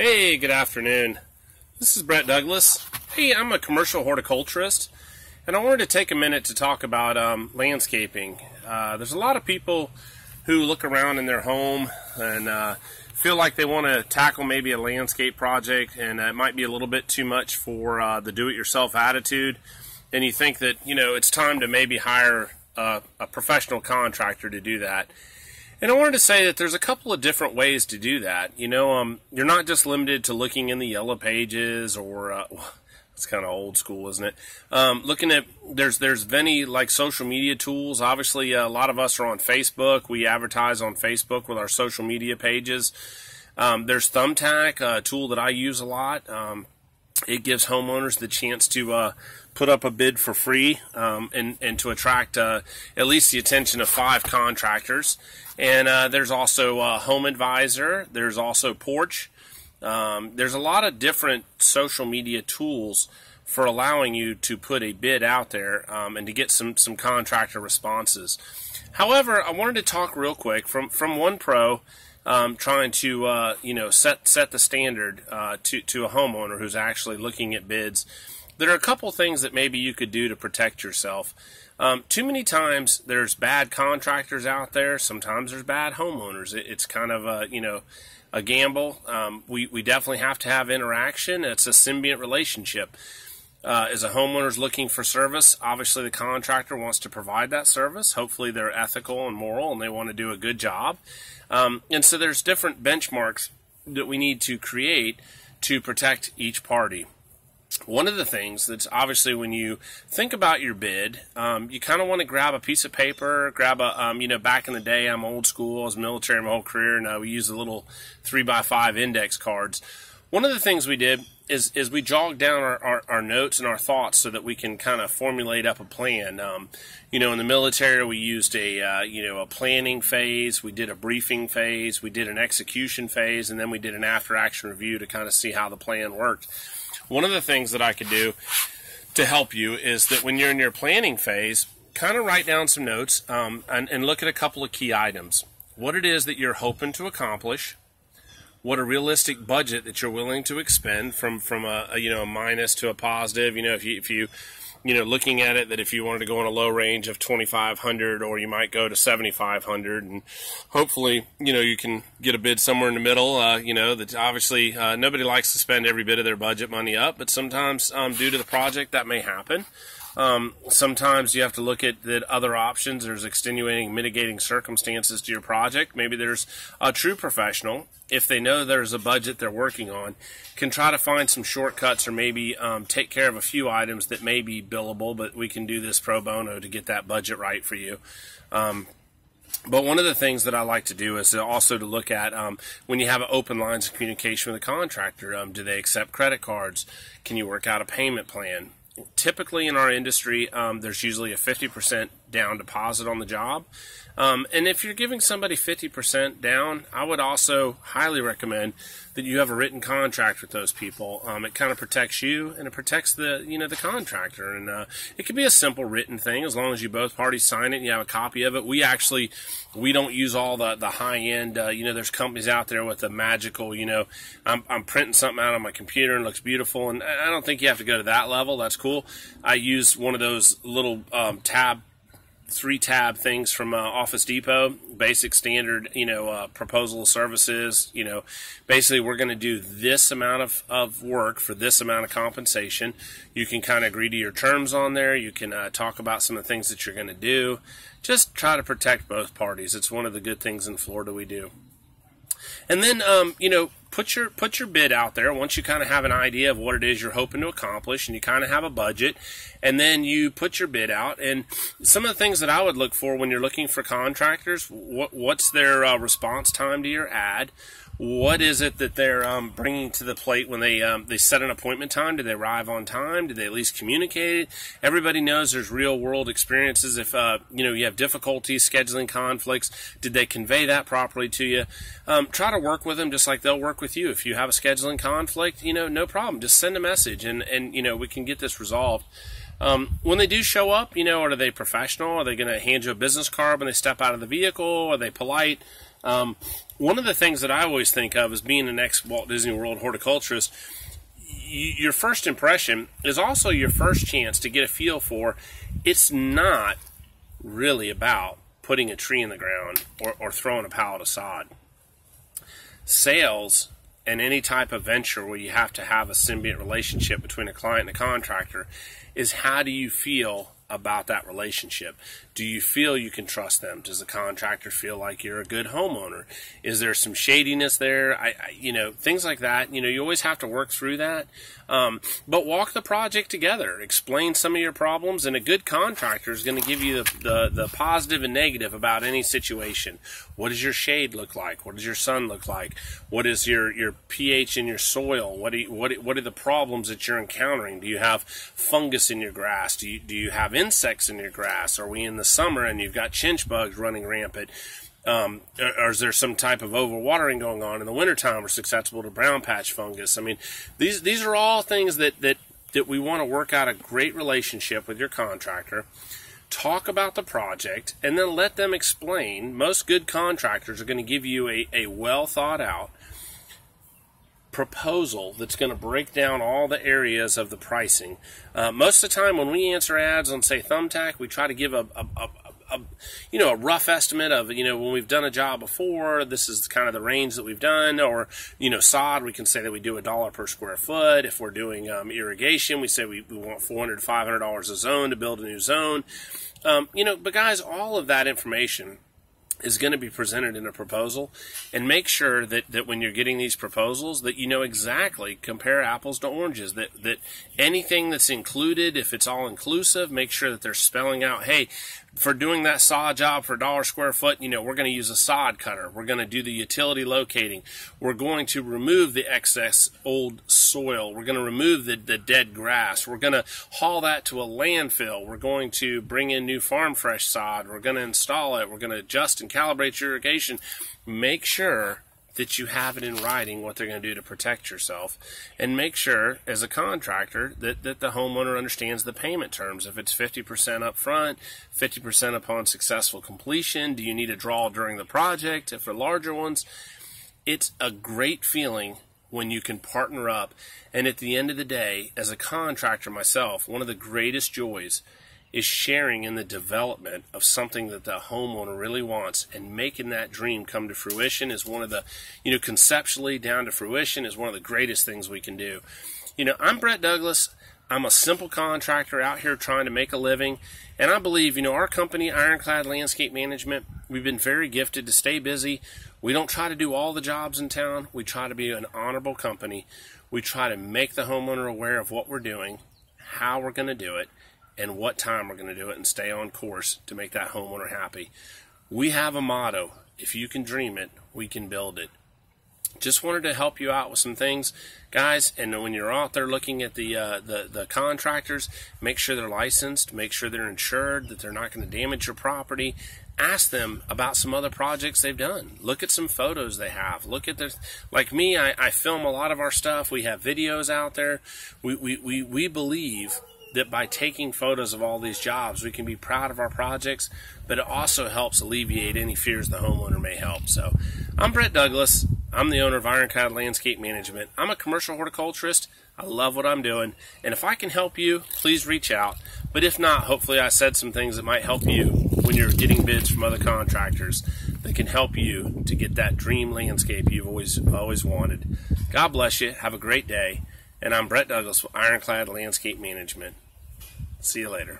Hey, good afternoon. This is Brett Douglas. Hey, I'm a commercial horticulturist, and I wanted to take a minute to talk about landscaping. There's a lot of people who look around in their home and feel like they want to tackle maybe a landscape project, and it might be a little bit too much for the do-it-yourself attitude, and you think that, it's time to maybe hire a professional contractor to do that. And I wanted to say that there's a couple of different ways to do that. You're not just limited to looking in the yellow pages or, it's kind of old school, isn't it? Looking at, there's many like social media tools. Obviously, a lot of us are on Facebook. We advertise on Facebook with our social media pages. There's Thumbtack, a tool that I use a lot. It gives homeowners the chance to put up a bid for free and to attract at least the attention of 5 contractors. And there's also Home Advisor. There's also Porch. There's a lot of different social media tools for allowing you to put a bid out there and to get some contractor responses. However, I wanted to talk real quick from one pro trying to set the standard to a homeowner who's actually looking at bids. There are a couple things that maybe you could do to protect yourself. Too many times there's bad contractors out there. Sometimes there's bad homeowners. It's kind of a gamble. We definitely have to have interaction. It's a symbiont relationship. As a homeowner's looking for service, obviously the contractor wants to provide that service. Hopefully they're ethical and moral and they want to do a good job. And so there's different benchmarks that we need to create to protect each party. One of the things that's obviously when you think about your bid, you kind of want to grab a piece of paper, grab a, back in the day, I'm old school, I was military my whole career, and we used the little 3x5 index cards. One of the things we did is we jogged down our notes and our thoughts so that we can kind of formulate up a plan. In the military, we used a planning phase, we did a briefing phase, we did an execution phase, and then we did an after-action review to kind of see how the plan worked. One of the things that I could do to help you is that when you're in your planning phase, kind of write down some notes and look at a couple of key items. What it is that you're hoping to accomplish, what a realistic budget that you're willing to expend from a minus to a positive. If you looking at it that if you wanted to go on a low range of 2,500 or you might go to 7,500, and hopefully you can get a bid somewhere in the middle. That obviously nobody likes to spend every bit of their budget money up, but sometimes due to the project that may happen. Sometimes you have to look at the other options. There's extenuating, mitigating circumstances to your project. Maybe there's a true professional, if they know there's a budget they're working on, can try to find some shortcuts or maybe take care of a few items that may be billable, but we can do this pro bono to get that budget right for you. But one of the things that I like to do is also to look at when you have open lines of communication with a contractor. Do they accept credit cards? Can you work out a payment plan? Typically in our industry, there's usually a 50% down deposit on the job. And if you're giving somebody 50% down, I would also highly recommend that you have a written contract with those people. It kind of protects you and it protects the contractor. And it can be a simple written thing as long as you both parties sign it and you have a copy of it. We don't use all the high end. There's companies out there with the magical. I'm printing something out on my computer and it looks beautiful. And I don't think you have to go to that level. That's cool. I use one of those little 3-tab things from Office Depot, basic standard, proposal services. Basically we're going to do this amount of work for this amount of compensation. You can kind of agree to your terms on there. You can talk about some of the things that you're going to do. Just try to protect both parties. It's one of the good things in Florida we do. And then, put your bid out there once you kind of have an idea of what it is you're hoping to accomplish and you kind of have a budget, and then you put your bid out. And some of the things that I would look for when you're looking for contractors, what's their response time to your ad? What is it that they're bringing to the plate when they set an appointment time? Do they arrive on time? Do they at least communicate it? Everybody knows there's real world experiences. If you have difficulties scheduling conflicts, did they convey that properly to you? Try to work with them just like they'll work with you. If you have a scheduling conflict, no problem. Just send a message and we can get this resolved. When they do show up, are they professional? Are they going to hand you a business card when they step out of the vehicle? Are they polite? One of the things that I always think of as being an ex-Walt Disney World horticulturist, your first impression is also your first chance to get a feel for, it's not really about putting a tree in the ground or throwing a pallet of sod. Sales and any type of venture where you have to have a symbiote relationship between a client and a contractor is, how do you feel about that relationship? Do you feel you can trust them? Does the contractor feel like you're a good homeowner? Is there some shadiness there? Things like that. You always have to work through that. But walk the project together. Explain some of your problems, and a good contractor is going to give you the positive and negative about any situation. What does your shade look like? What does your sun look like? What is your pH in your soil? What are the problems that you're encountering? Do you have fungus in your grass? Do you have insects in your grass? Are we in the summer and you've got chinch bugs running rampant? Or is there some type of overwatering going on in the wintertime? We're susceptible to brown patch fungus. I mean, these are all things that we want to work out a great relationship with your contractor. Talk about the project and then let them explain. Most good contractors are going to give you a well thought out proposal that's going to break down all the areas of the pricing. Most of the time when we answer ads on, say, Thumbtack, we try to give a rough estimate of, when we've done a job before, this is kind of the range that we've done. Or, sod, we can say that we do $1 per square foot. If we're doing irrigation, we say we want $400 to $500 a zone to build a new zone. But guys, all of that information is going to be presented in a proposal, and make sure that when you're getting these proposals that you know exactly, compare apples to oranges, that anything that's included, if it's all inclusive, make sure that they're spelling out, hey, for doing that sod job for $1 square foot, we're going to use a sod cutter. We're going to do the utility locating. We're going to remove the excess old soil. We're going to remove the dead grass. We're going to haul that to a landfill. We're going to bring in new farm fresh sod. We're going to install it. We're going to adjust and calibrate your irrigation. Make sure that you have it in writing what they're going to do to protect yourself, and make sure as a contractor that the homeowner understands the payment terms. If it's 50% up front, 50% upon successful completion, do you need a draw during the project? If they're larger ones, it's a great feeling when you can partner up. And at the end of the day, as a contractor myself, one of the greatest joys is sharing in the development of something that the homeowner really wants, and making that dream come to fruition is one of the, conceptually down to fruition is one of the greatest things we can do. I'm Brett Douglas. I'm a simple contractor out here trying to make a living, and I believe, our company, Ironclad Landscape Management, we've been very gifted to stay busy. We don't try to do all the jobs in town. We try to be an honorable company. We try to make the homeowner aware of what we're doing, how we're going to do it, and what time we're going to do it, and stay on course to make that homeowner happy. We have a motto: if you can dream it, we can build it. Just wanted to help you out with some things, guys. And when you're out there looking at the contractors, make sure they're licensed, make sure they're insured, that they're not going to damage your property. Ask them about some other projects they've done. Look at some photos they have. Look at their, like me, I film a lot of our stuff. We have videos out there. We believe that by taking photos of all these jobs, we can be proud of our projects, but it also helps alleviate any fears the homeowner may help. So I'm Brett Douglas. I'm the owner of Ironclad Landscape Management. I'm a commercial horticulturist. I love what I'm doing, and if I can help you, please reach out. But if not, hopefully I said some things that might help you when you're getting bids from other contractors that can help you to get that dream landscape you've always wanted. God bless you. Have a great day. And I'm Brett Douglas with Ironclad Landscape Management. See you later.